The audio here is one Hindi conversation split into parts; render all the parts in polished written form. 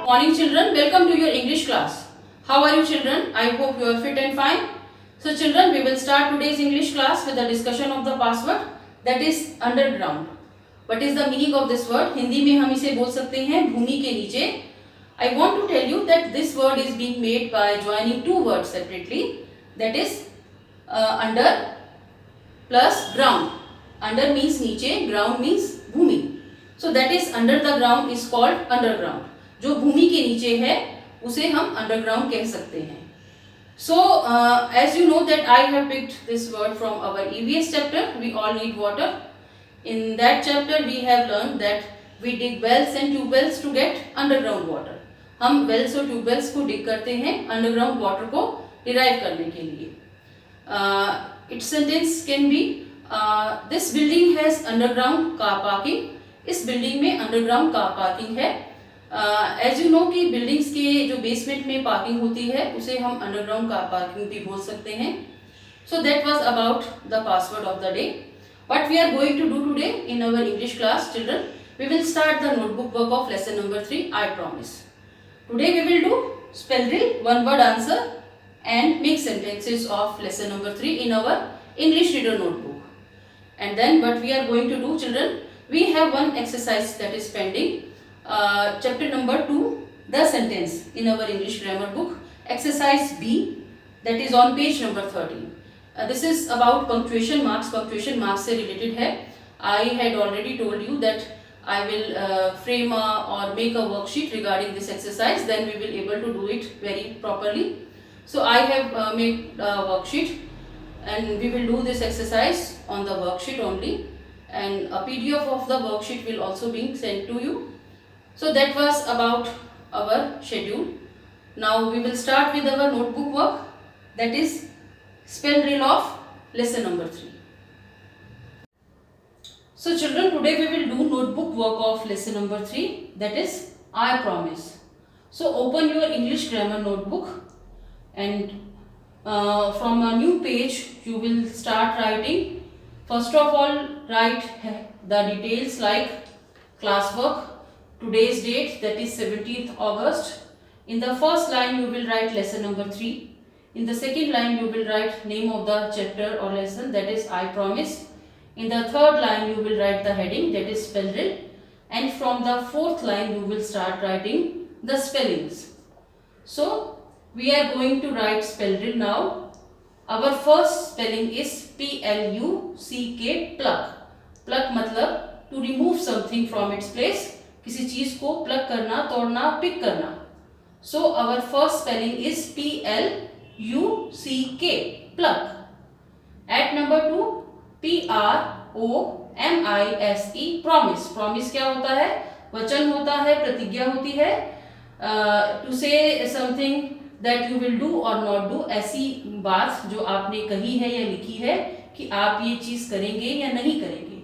Morning children, welcome to your English class. How are you children? I hope you are fit and fine. So children, we will start today's English class with a discussion of the password that is underground. What is the meaning of this word? Hindi में हम इसे बोल सकते हैं भूमि के नीचे. I want to tell you that this word is being made by joining two words separately. That is under plus ground. Under means नीचे, ground means Bhumi. So that is under the ground is called underground. जो भूमि के नीचे है उसे हम अंडरग्राउंड कह सकते हैं. So as you know that I have picked this word from our EVS chapter. We all need water. In that chapter we have learned that we dig wells and tube wells to get underground water. हम wells और tube wells को dig करते हैं underground water को derive करने के लिए. Its sentence can be this building has underground car parking. इस बिल्डिंग में अंडरग्राउंड कार पार्किंग है. एज यू नो कि बिल्डिंग्स के जो बेसमेंट में पार्किंग होती है उसे हम अंडरग्राउंड कार पार्किंग भी बोल सकते हैं. So that was about the password of the day. What we are going to do today in our English class children, we will start the notebook work of lesson number 3 I promise. Today we will do spell drill, one word answer and make sentences of lesson number 3 in our English reader notebook. And then what we are going to do children, we have one exercise that is pending, chapter number 2, the sentence in our English grammar book, exercise B, that is on page number 13. This is about punctuation marks. Punctuation marks से related है. I had already told you that I will frame or make a worksheet regarding this exercise, then we will able to do it very properly. So I have made a worksheet and we will do this exercise on the worksheet only, and a PDF of the worksheet will also be sent to you. So that was about our schedule. Now we will start with our notebook work, that is spell drill of lesson number 3. So children, today we will do notebook work of lesson number 3, that is I promise. So open your English grammar notebook and from a new page you will start writing. First of all, write the details like classwork, today's date, that is 17th August. In the first line you will write lesson number 3. In the second line you will write name of the chapter or lesson, that is I promise. In the third line you will write the heading, that is spell drill. And from the fourth line you will start writing the spellings. So we are going to write spell drill now. Our first spelling is P-L-U-C-K, pluck. Pluck मतलब to remove something from its place. किसी चीज को pluck करना, तोड़ना, pick करना. So our first spelling is P-L-U-C-K, pluck. At number 2, P-R-O-M-I-S-E, promise. Promise क्या होता है? वचन होता है, प्रतिज्ञा होती है. To say something that you will do or not do, ऐसी बात जो आपने कही है या लिखी है कि आप ये चीज करेंगे या नहीं करेंगे.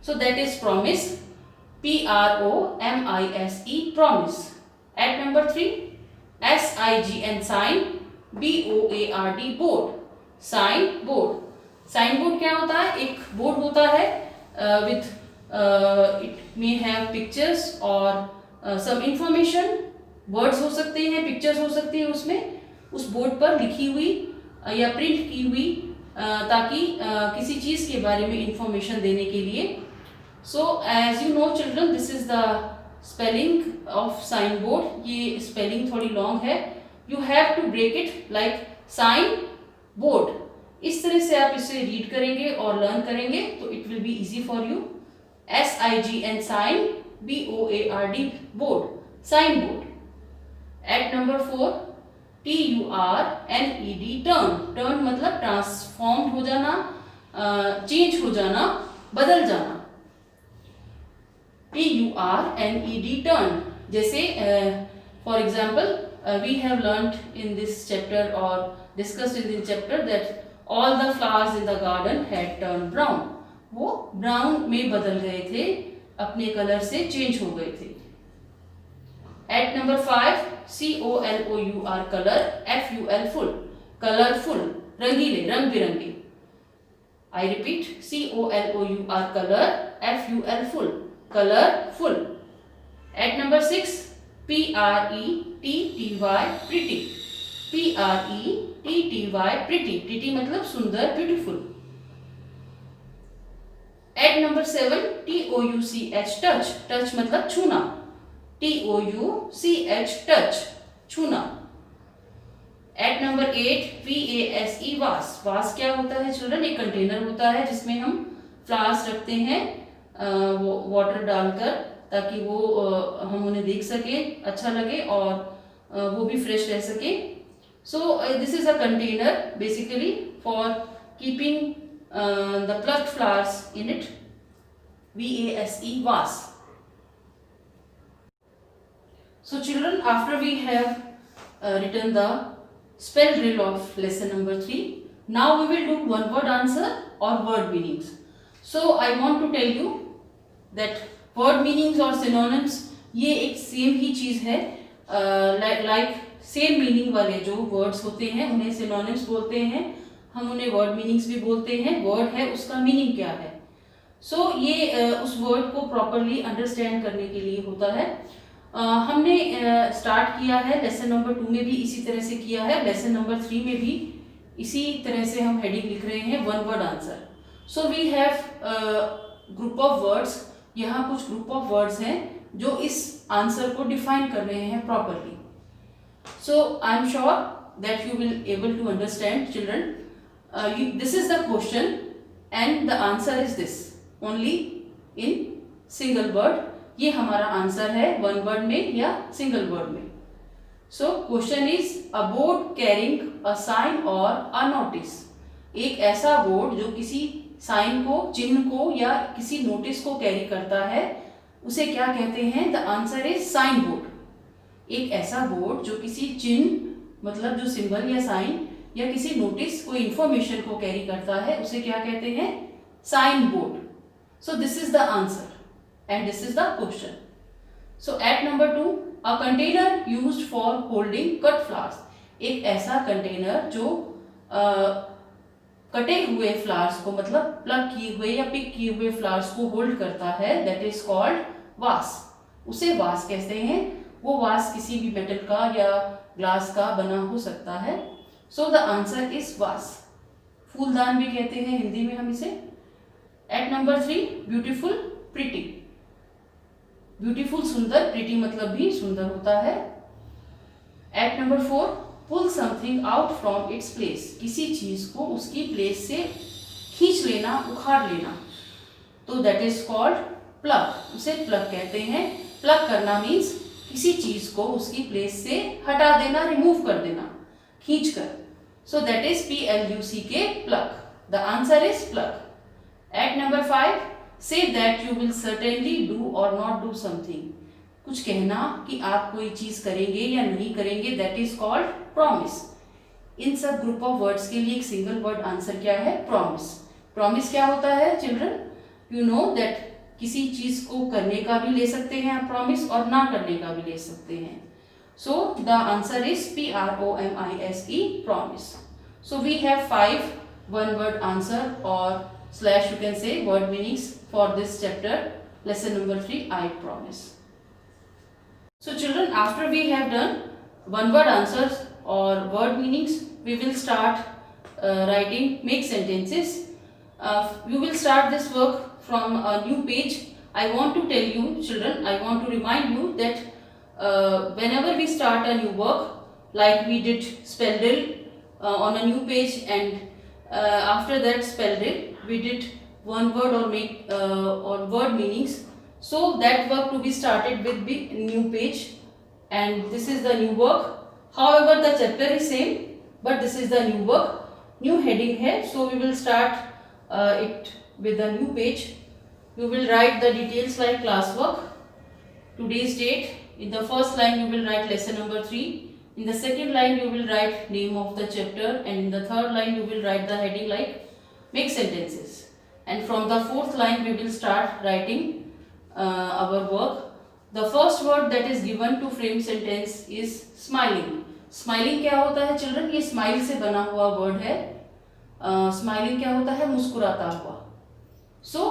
So that is promise. P-R-O-M-I-S-E, promise. At number 3, S-I-G-N, sign. B-O-A-R-D, board. Sign, board. Sign board क्या होता है? एक बोर्ड होता है with it may have pictures or some information. Words हो सकते हैं, पिक्चर्स हो सकती है उसमें, उस बोर्ड पर लिखी हुई या प्रिंट की हुई, ताकि किसी चीज़ के बारे में इंफॉर्मेशन देने के लिए. So as you know children, this is the spelling of sign board. ये स्पेलिंग थोड़ी लॉन्ग है. You have to break it like sign board. इस तरह से आप इसे रीड करेंगे और लर्न करेंगे तो it will be easy for you. S-I-G-N, sign. B-O-A-R-D, board, sign board. At number 4, T-U-R-N-E-D, turn. Turn मतलब ट्रांसफॉर्म हो जाना, चेंज हो जाना, बदल जाना. T-U-R-N-E-D, turn. जैसे for example, we have learnt in this chapter or discussed in this chapter that all the flowers in the garden had turned brown. वो ब्राउन में बदल गए थे, अपने कलर से चेंज हो गए थे. At number 5, C-O-L-O-U-R, color. F-U-L, full. Colorful, रंगीले, रंग बिरंगे. I repeat, C-O-L-O-U-R, color. F-U-L, full. Colorful. At number 6, P-R-E-T-T-Y, pretty. P-R-E-T-T-Y, pretty. Pretty मतलब सुंदर, beautiful. At number 7, T-O-U-C-H, touch. Touch मतलब छूना. T-O-U-C-H, touch, छूना. At number 8, V-A-S-E, vase. Vase क्या होता है चिल्ड्रन? एक कंटेनर होता है जिसमें हम फ्लावर्स रखते हैं वाटर डालकर, ताकि वो हम उन्हें देख सके, अच्छा लगे और वो भी फ्रेश रह सके. सो this is a container basically for keeping the plucked flowers in it. V-A-S-E, vase. So children, after we have written the spell drill of lesson number 3, now we will do one word answer or word meanings. So I want to tell you that word meanings और synonyms ये एक सेम ही चीज है. like सेम मीनिंग वाले जो वर्ड्स होते हैं उन्हें synonyms बोलते हैं, हम उन्हें वर्ड मीनिंग्स भी बोलते हैं. वर्ड है, उसका मीनिंग क्या है. सो ये उस वर्ड को प्रॉपरली अंडरस्टैंड करने के लिए होता है. हमने स्टार्ट किया है लेसन नंबर 2 में भी इसी तरह से किया है, लेसन नंबर 3 में भी इसी तरह से हम हेडिंग लिख रहे हैं one word answer. So we have group of words. यहाँ कुछ ग्रुप ऑफ वर्ड्स हैं जो इस आंसर को डिफाइन कर रहे हैं properly. So I am sure that you will able to understand children. This is the question and the answer is this only in single word. ये हमारा आंसर है वन वर्ड में या सिंगल वर्ड में. So question is a board carrying a sign और अ नोटिस. एक ऐसा बोर्ड जो किसी साइन को, चिन्ह को या किसी नोटिस को कैरी करता है, उसे क्या कहते हैं? The answer is sine board. एक ऐसा बोर्ड जो किसी चिन्ह मतलब जो सिंबल या साइन या किसी नोटिस कोई इंफॉर्मेशन को कैरी करता है, उसे क्या कहते हैं? Sign board. So this is the answer and this is the question. So at number 2, a container used for holding cut flowers. एक ऐसा कंटेनर जो कटे हुए फ्लावर्स को मतलब प्लग किए हुए या पिक किए हुए फ्लावर्स को होल्ड करता है, दैट इज कॉल्ड वास. उसे वास कहते हैं. वो वास किसी भी मेटल का या ग्लास का बना हो सकता है. सो द आंसर इज वास. फूलदान भी कहते हैं हिंदी में हम इसे. At number 3, beautiful, pretty. Beautiful सुंदर, प्रिटी मतलब भी सुंदर होता है. At number 4, pull something out from its place. किसी चीज को उसकी प्लेस से खींच लेना, उखाड़ लेना, तो दैट इज कॉल्ड प्लग. उसे प्लग कहते हैं. प्लग करना मीन्स किसी चीज को उसकी प्लेस से हटा देना, रिमूव कर देना, खींच कर. So that is P-L-U-C-K, plug. The answer is plug. At number 5, say that you will certainly do or not do something. कुछ कहना कि आप कोई चीज करेंगे या नहीं करेंगे, दैट इज कॉल्ड प्रॉमिस. इन सब ग्रुप ऑफ वर्ड्स के लिए एक सिंगल वर्ड आंसर क्या है? प्रॉमिस. प्रॉमिस क्या होता है चिल्ड्रन? यू नो दैट किसी चीज को करने का भी ले सकते हैं आप प्रॉमिस और ना करने का भी ले सकते हैं. So the answer is P-R-O-M-I-S-E, promise. So we have 5 one word answer or slash you can say word meanings for this chapter, lesson number 3, I promise. So children, after we have done one word answers or word meanings, we will start writing make sentences. You will start this work from a new page. I want to tell you children, I want to remind you that whenever we start a new work, like we did spell drill on a new page, and after that spell drill we did one word or make or word meanings. So that work to be started with the new page, and this is the new work. However, the chapter is same, but this is the new work. New heading है, so we will start it with the new page. You will write the details like classwork, today's date. In the first line you will write lesson number 3. In the second line you will write name of the chapter, and in the third line you will write the heading like make sentences. And from the fourth line we will start writing our work. The first word that is given to frame sentence is smiling. Smiling क्या होता है children? ये smile से बना हुआ word है. Smiling क्या होता है? मुस्कुराता हुआ. So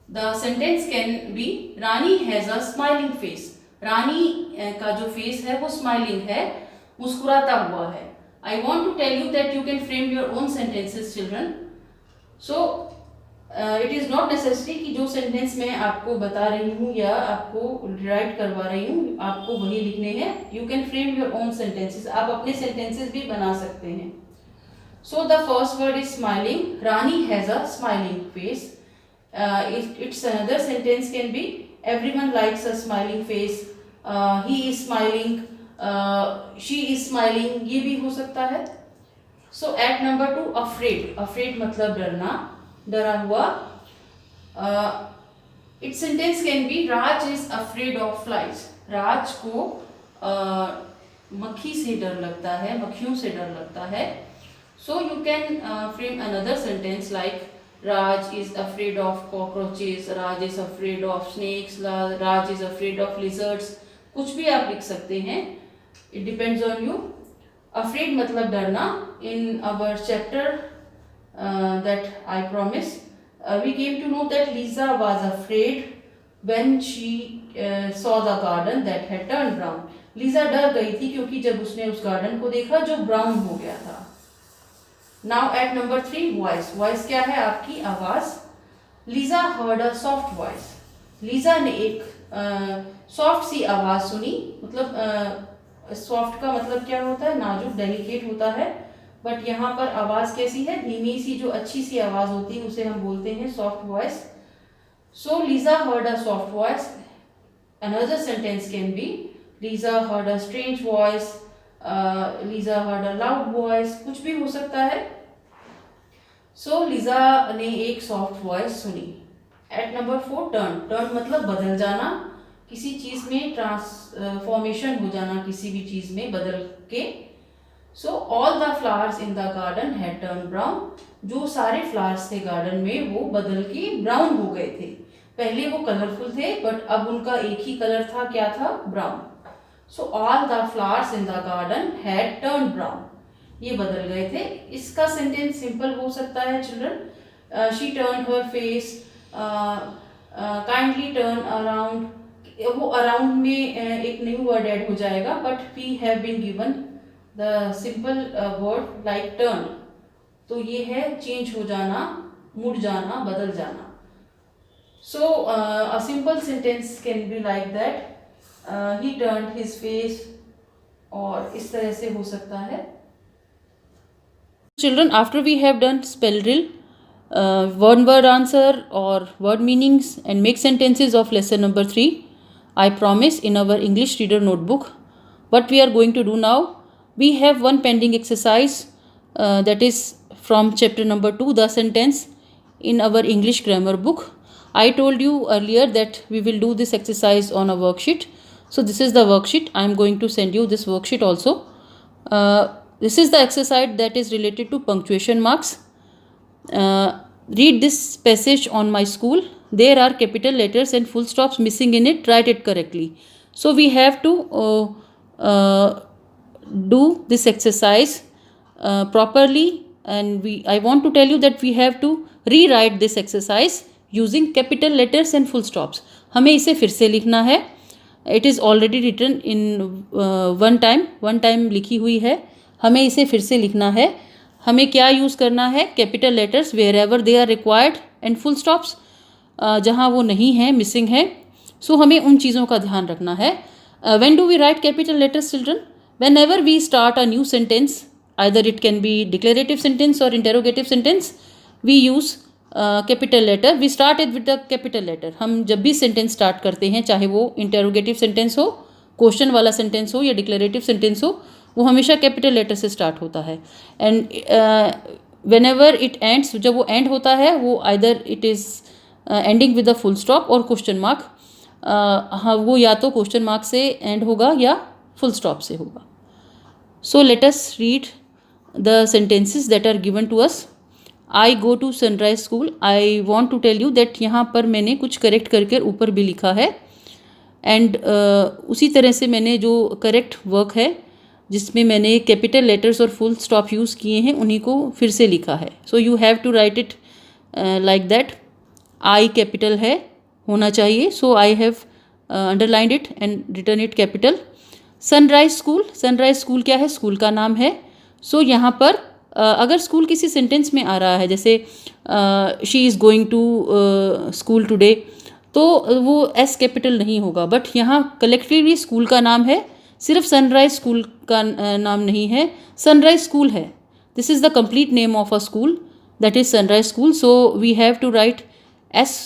the sentence can be Rani has a smiling face. रानी का जो फेस है वो स्माइलिंग है, मुस्कुराता हुआ है. I want to tell you that you can frame your own sentences children. So it is not necessary कि जो सेंटेंस मैं आपको बता रही हूँ या आपको राइट करवा रही हूँ आपको वही लिखने हैं. You can frame your own sentences, आप अपने सेंटेंसेस भी बना सकते हैं. So the first word is smiling. Rani has a smiling face. It's another sentence can be everyone likes a smiling face. He is smiling. She is smiling. ये भी हो सकता है. So at number 2, afraid. Afraid मतलब डरना, डरा हुआ. Its sentence can be Raj is afraid of flies. राज को मक्खी से डर लगता है, मक्खियों से डर लगता है. So you can frame another sentence like Raj is afraid of cockroaches, Raj is afraid of snakes, Raj is afraid of lizards. कुछ भी आप लिख सकते हैं. It depends on you. Afraid मतलब डरना. In our chapter that I promise, we came to know that Lisa was afraid when she saw the garden that had turned brown. Lisa डर गई थी क्योंकि जब उसने उस गार्डन को देखा जो ब्राउन हो गया था. Now at number 3, voice. Voice क्या है? आपकी आवाज़. Lisa heard a soft voice. Lisa ने एक सॉफ्ट सी आवाज़ सुनी. मतलब सॉफ्ट का मतलब क्या होता है? नाजुक, डेलिकेट होता है. बट यहाँ पर आवाज़ कैसी है? धीमी सी, जो अच्छी सी आवाज़ होती है उसे हम बोलते हैं soft voice. So Lisa heard a soft voice. Another sentence can be Lisa heard a strange voice. Lisa heard a loud voice. कुछ भी हो सकता है. So Lisa ने एक सॉफ्ट वॉइस सुनी. At number 4, turn. Turn मतलब बदल जाना, किसी चीज़ में ट्रांसफॉर्मेशन हो जाना, किसी भी चीज़ में बदल के. So all the flowers in the garden had turned brown. जो सारे फ्लावर्स थे गार्डन में वो बदल के ब्राउन हो गए थे. पहले वो कलरफुल थे बट अब उनका एक ही कलर था. क्या था? Brown. So all the flowers in the garden had turned brown. ये बदल गए थे. इसका सेंटेंस सिंपल हो सकता है children. She turned her face. Kindly turn around. वो अराउंड में एक न्यू वर्ड ऐड हो जाएगा but we have been given the simple word like turn. तो ये है चेंज हो जाना, मुड़ जाना, बदल जाना. So a simple sentence can be like that. He turned his face. और इस तरह से हो सकता है. Children, after we have done spell drill, one word answer or word meanings and make sentences of lesson number 3, I promise in our English reader notebook. What we are going to do now, we have one pending exercise that is from chapter number 2, the sentence, in our English grammar book. I told you earlier that we will do this exercise on a worksheet. So this is the worksheet. I am going to send you this worksheet also. This is the exercise that is related to punctuation marks. Read this passage on my school. There are capital letters and full stops missing in it. Write it correctly. So we have to do this exercise properly, and I want to tell you that we have to rewrite this exercise using capital letters and full stops. हमें इसे फिर से लिखना है. It is already written in one time लिखी हुई है. हमें इसे फिर से लिखना है. हमें क्या यूज़ करना है? Capital letters wherever they are required and full stops जहाँ वो नहीं है, मिसिंग है. सो हमें उन चीज़ों का ध्यान रखना है. When do we write capital letters children? Whenever we start a new sentence, either it can be declarative sentence और interrogative sentence, we use capital letter. We start it with the capital letter. हम जब भी सेंटेंस स्टार्ट करते हैं, चाहे वो इंटेरोगेटिव सेंटेंस हो, क्वेश्चन वाला सेंटेंस हो या डिक्लेरेटिव सेंटेंस हो, वो हमेशा कैपिटल लेटर से स्टार्ट होता है. And when ever it ends, जब वो एंड होता है, वो either it is ending with a full stop और क्वेश्चन मार्क. हाँ, वो या तो क्वेश्चन मार्क से एंड होगा या फुल स्टॉप से होगा. So let us read the sentences that are given to us. I go to Sunrise school. I want to tell you that यहाँ पर मैंने कुछ करेक्ट करके ऊपर भी लिखा है. एंड उसी तरह से मैंने जो करेक्ट वर्क है जिसमें मैंने कैपिटल लेटर्स और फुल स्टॉप यूज़ किए हैं, उन्हीं को फिर से लिखा है. So you have to write it like that. I capital है, होना चाहिए. So I have underlined it and return it capital. Sunrise School क्या है? स्कूल का नाम है. सो यहाँ पर अगर स्कूल किसी सेंटेंस में आ रहा है, जैसे she is going to school today, तो वो एस कैपिटल नहीं होगा. बट यहाँ कलेक्टिवली स्कूल का नाम है, सिर्फ सनराइज स्कूल का नाम नहीं है. सनराइज स्कूल है. This is the complete name of a school, that is Sunrise School. So we have to write S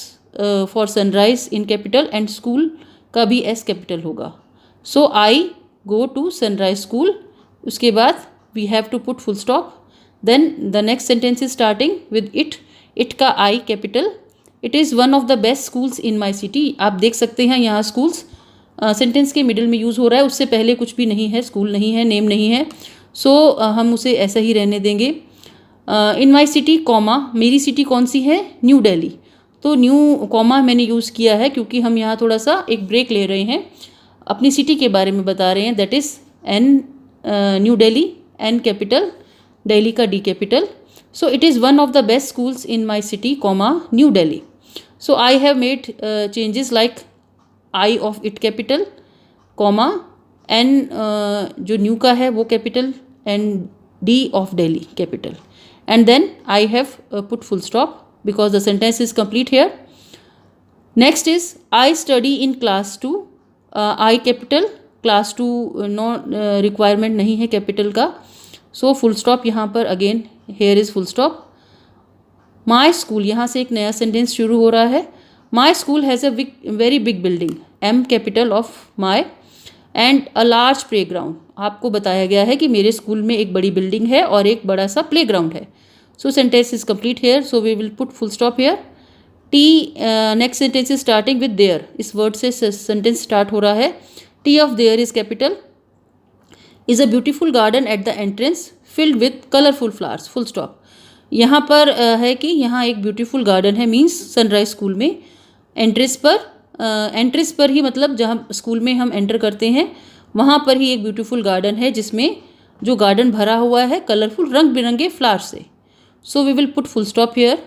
for Sunrise in capital and school का भी एस कैपिटल होगा. So I go to Sunrise School. उसके बाद we have to put full stop. Then the next sentence is starting with it. It का I capital. It is one of the best schools in my city. आप देख सकते हैं यहाँ स्कूल्स सेंटेंस के मिडिल में यूज़ हो रहा है, उससे पहले कुछ भी नहीं है, स्कूल नहीं है, नेम नहीं है. सो हम उसे ऐसा ही रहने देंगे. इन माई सिटी कॉमा, मेरी सिटी कौन सी है? न्यू दिल्ली. तो न्यू कॉमा मैंने यूज़ किया है क्योंकि हम यहाँ थोड़ा सा एक ब्रेक ले रहे हैं, अपनी सिटी के बारे में बता रहे हैं. That is N, New Delhi, N capital, Delhi का D capital. So it is one of the best schools in my city comma New Delhi. So I have made changes like I of it capital, comma, N जो न्यू का है वो capital, and D of Delhi capital. And then I have put full stop because the sentence is complete here. Next is I study in class 2. I capital, class 2 no requirement नहीं है capital का. So full stop यहाँ पर again, here is full stop. My school, यहाँ से एक नया sentence शुरू हो रहा है. My school has a very big building, M capital of my, and a large playground. आपको बताया गया है कि मेरे स्कूल में एक बड़ी बिल्डिंग है और एक बड़ा सा प्लेग्राउंड है. So sentence is complete here. So we will put full stop here. T next sentence is starting with there. इस word से sentence start हो रहा है. T of there is capital. Is a beautiful garden at the entrance filled with colorful flowers. Full stop. यहाँ पर है कि यहाँ एक beautiful garden है, means sunrise school में entrance पर ही, मतलब जहाँ स्कूल में हम enter करते हैं वहाँ पर ही एक beautiful garden है जिसमें जो garden भरा हुआ है कलरफुल रंग बिरंगे फ्लावर से. So we will put full stop here.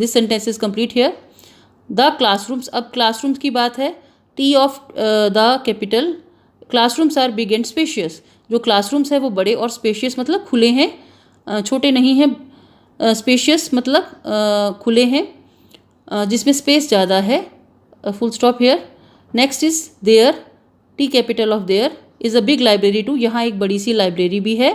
This sentence is complete here. The classrooms, अब classrooms की बात है. T of the capital. Classrooms are big and spacious. जो classrooms है वो बड़े और spacious मतलब खुले हैं, छोटे नहीं हैं. Spacious मतलब खुले हैं, जिसमें space ज़्यादा है. Full stop here. Next is there. T capital of there is a big library too. यहाँ एक बड़ी सी library भी है.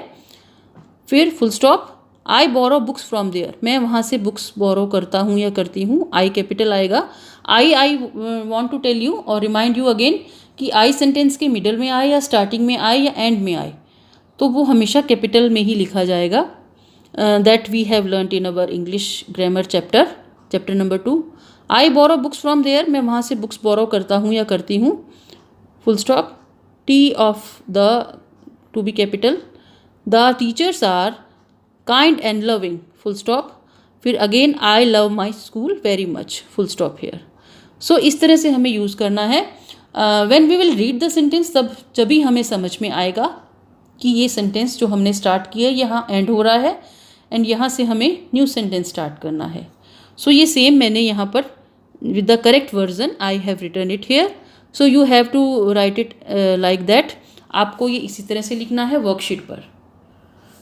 फिर full stop. I borrow books from there. मैं वहाँ से बुक्स बोरो करता हूँ या करती हूँ. आई कैपिटल आएगा. I want to tell you और रिमाइंड यू अगेन कि आई सेंटेंस के मिडल में आए या स्टार्टिंग में आए या एंड में आए तो वो हमेशा कैपिटल में ही लिखा जाएगा. That we have learned in our English grammar chapter number 2. I borrow books from there. मैं वहाँ से बुक्स बोरो करता हूँ या करती हूँ. Full stop. T of the to be capital. The teachers are kind and loving. Full stop. फिर again I love my school very much. Full stop here. So इस तरह से हमें यूज़ करना है. When we will read the sentence, तब जब भी हमें समझ में आएगा कि ये सेंटेंस जो हमने स्टार्ट किया यहाँ एंड हो रहा है एंड यहाँ से हमें न्यू सेंटेंस स्टार्ट करना है. सो ये सेम मैंने यहाँ पर with the correct version I have written it here. So you have to write it like that. आपको ये इसी तरह से लिखना है वर्कशीट पर.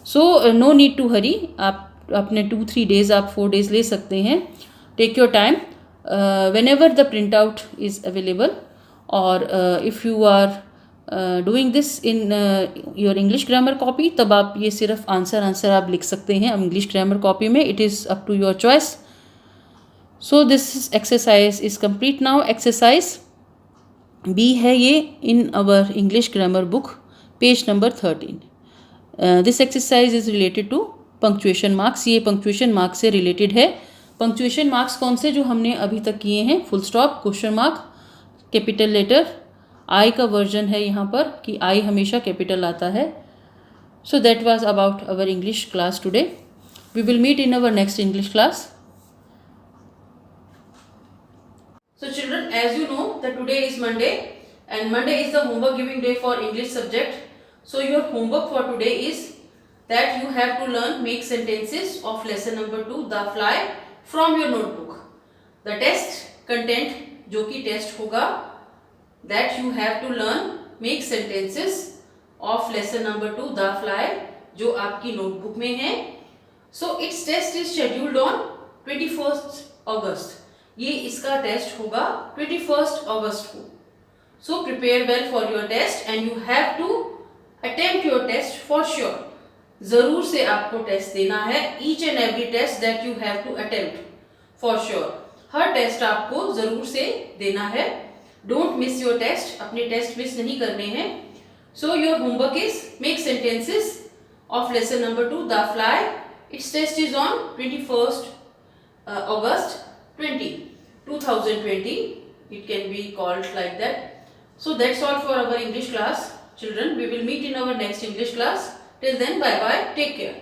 सो नो नीड टू हरी. आप अपने 2-3 days, आप 4 days ले सकते हैं. Take your time. Whenever the print out is available, और if you are doing this in your English grammar copy, तब आप ये सिर्फ आंसर आप लिख सकते हैं इंग्लिश ग्रामर कॉपी में. It is up to your choice. So this exercise is complete now. Exercise B है ये in our English grammar book, page number 13. This exercise is related to punctuation marks. ये पंक्चुएशन मार्क्स से रिलेटेड है. पंक्चुएशन मार्क्स कौन से जो हमने अभी तक किए हैं? Full stop, question mark, capital letter. I का वर्जन है यहाँ पर कि आई हमेशा कैपिटल आता है. So that was about our English class today. We will meet in our next English class. So children, as you know that today is Monday and Monday is the homework giving day for English subject. So your homework for today is that you have to learn make sentences of lesson number 2 The Fly from your notebook. The test content जो कि टेस्ट होगा that you have to learn make sentences of lesson number 2 The Fly, जो आपकी नोटबुक में है. So its test is scheduled on 21st August. ये इसका टेस्ट होगा 21st August को. So prepare well for your test and you have to attempt your test for sure. जरूर से आपको टेस्ट देना है. Each and every test that you have to attempt for sure. हर टेस्ट आपको जरूर से देना है. Don't miss your test. अपने टेस्ट मिस नहीं करने हैं. So your homework is make sentences of lesson number 2 The Fly. Its test is on 21st August 2020. It can be called like that. So that's all for our English class. Children, we will meet in our next English class. Till then, bye bye. Take care.